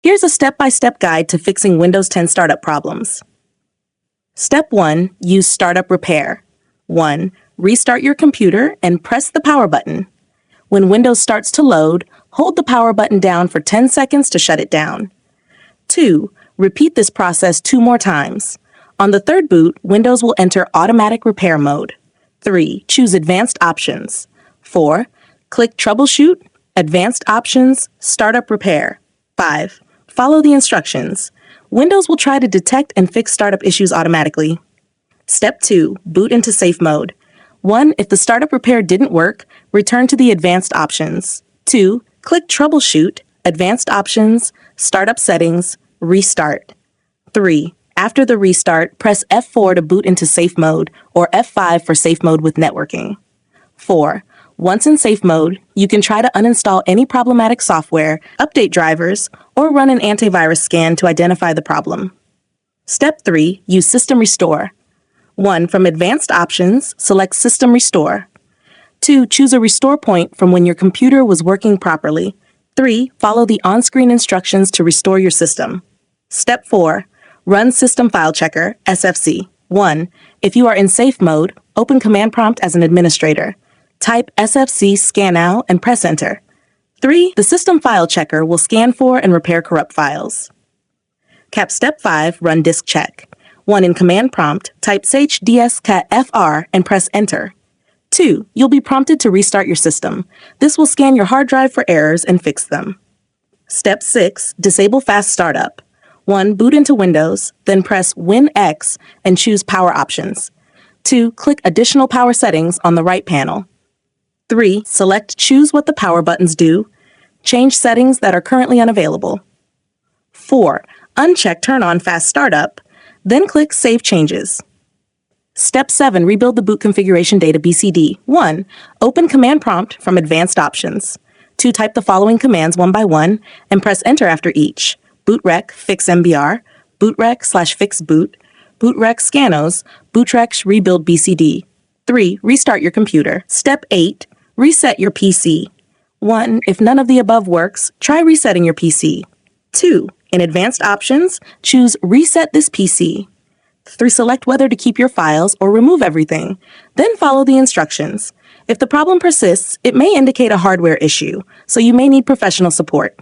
Here's a step-by-step guide to fixing Windows 10 startup problems. Step 1. Use Startup Repair. 1. Restart your computer and press the power button. When Windows starts to load, hold the power button down for 10 seconds to shut it down. 2. Repeat this process 2 more times. On the third boot, Windows will enter Automatic Repair mode. 3. Choose Advanced Options. 4. Click Troubleshoot, Advanced Options, Startup Repair. 5. Follow the instructions. Windows will try to detect and fix startup issues automatically. Step 2. Boot into safe mode. 1. If the startup repair didn't work, return to the Advanced Options. 2. Click Troubleshoot, Advanced Options, Startup Settings, Restart. 3. After the restart, press F4 to boot into safe mode or F5 for safe mode with networking. 4. Once in safe mode, you can try to uninstall any problematic software, update drivers, or run an antivirus scan to identify the problem. Step 3. Use System Restore. 1. From Advanced Options, select System Restore. 2. Choose a restore point from when your computer was working properly. 3. Follow the on-screen instructions to restore your system. Step 4. Run System File Checker, SFC. 1. If you are in safe mode, open Command Prompt as an administrator. Type SFC scan-out and press Enter. 3. The System File Checker will scan for and repair corrupt files. Step 5. Run Disk Check. 1. In Command Prompt, type chdscat-fr and press Enter. 2. You'll be prompted to restart your system. This will scan your hard drive for errors and fix them. Step 6. Disable Fast Startup. 1. Boot into Windows, then press Win-X and choose Power Options. 2. Click Additional Power Settings on the right panel. 3. Select Choose what the power buttons do. Change settings that are currently unavailable. 4. Uncheck Turn on Fast Startup, then click Save Changes. Step 7. Rebuild the boot configuration data BCD. 1. Open Command Prompt from Advanced Options. 2. Type the following commands one by one and press Enter after each. bootrec fix MBR, bootrec/fix boot, bootrec scanos, bootrec rebuild BCD. 3. Restart your computer. Step 8. Reset your PC. 1. If none of the above works, try resetting your PC. 2. In Advanced Options, choose Reset this PC. 3. Select whether to keep your files or remove everything. Then follow the instructions. If the problem persists, it may indicate a hardware issue, so you may need professional support.